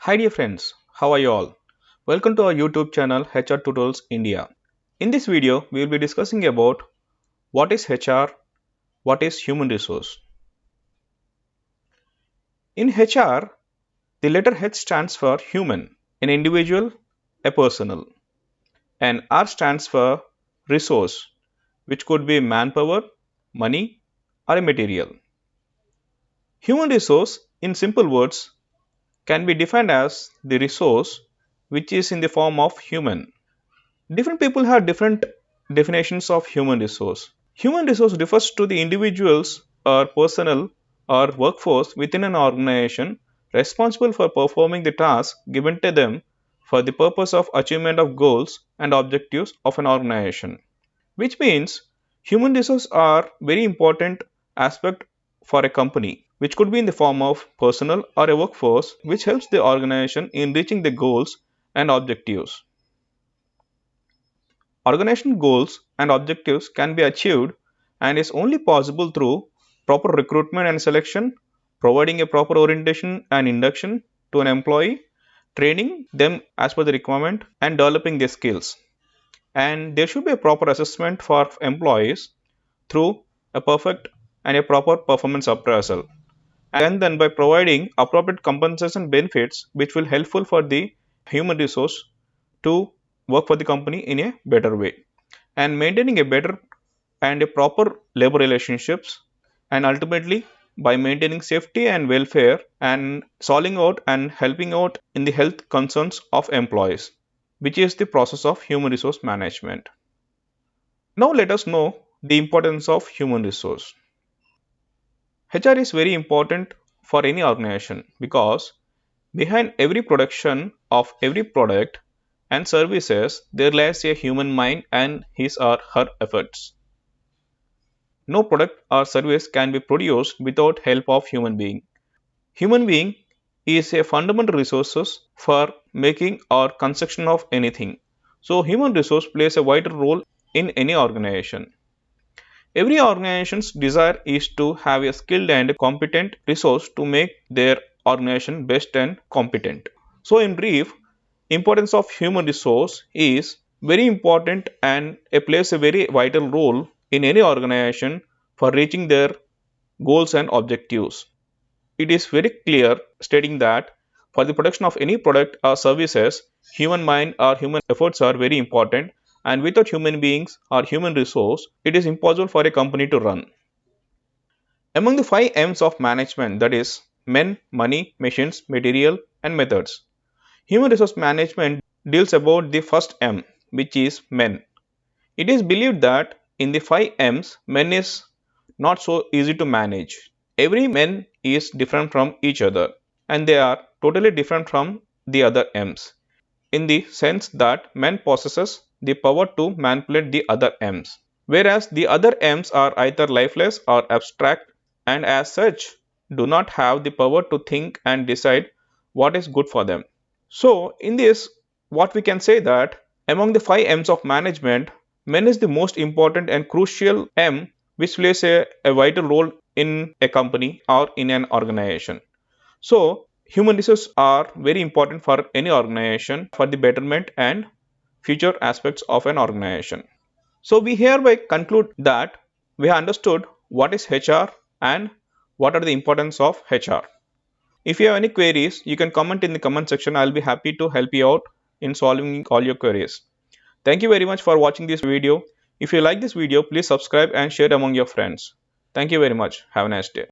Hi dear friends, how are you all? Welcome to our YouTube channel HR Tutorials India. In this video, we will be discussing about what is HR, what is human resource. In HR, the letter H stands for human, an individual, a personal, and R stands for resource, which could be manpower, money, or a material. Human resource, in simple words, can be defined as the resource which is in the form of human. Different people have different definitions of human resource. Human resource refers to the individuals or personnel or workforce within an organization responsible for performing the task given to them for the purpose of achievement of goals and objectives of an organization. Which means human resources are very important aspect for a company, which could be in the form of personnel or a workforce which helps the organization in reaching the goals and objectives. Organizational goals and objectives can be achieved and is only possible through proper recruitment and selection, providing a proper orientation and induction to an employee, training them as per the requirement, and developing their skills. And there should be a proper assessment for employees through a perfect and a proper performance appraisal. And then by providing appropriate compensation benefits which will helpful for the human resource to work for the company in a better way, and maintaining a better and a proper labor relationships, and ultimately by maintaining safety and welfare and solving out and helping out in the health concerns of employees, which is the process of human resource management. Now let us know the importance of human resource. HR is very important for any organization because behind every production of every product and services, there lies a human mind and his or her efforts. No product or service can be produced without help of human being. Human being is a fundamental resources for making or construction of anything. So human resource plays a vital role in any organization. Every organization's desire is to have a skilled and competent resource to make their organization best and competent. So in brief, importance of human resource is very important and it plays a very vital role in any organization for reaching their goals and objectives. It is very clear stating that for the production of any product or services, human mind or human efforts are very important, and without human beings or human resource, it is impossible for a company to run. Among the 5 M's of management, that is men, money, machines, material, and methods, human resource management deals about the first M, which is men. It is believed that in the 5 M's, men is not so easy to manage. Every man is different from each other and they are totally different from the other M's, in the sense that man possesses the power to manipulate the other M's, whereas the other M's are either lifeless or abstract and as such do not have the power to think and decide what is good for them. So in this, what we can say that among the 5 M's of management, men is the most important and crucial M which plays a vital role in a company or in an organization. So human resources are very important for any organization for the betterment and future aspects of an organization. So we hereby conclude that we have understood what is HR and what are the importance of HR. If you have any queries, you can comment in the comment section. I'll be happy to help you out in solving all your queries. Thank you very much for watching this video. If you like this video, please subscribe and share among your friends. Thank you very much. Have a nice day.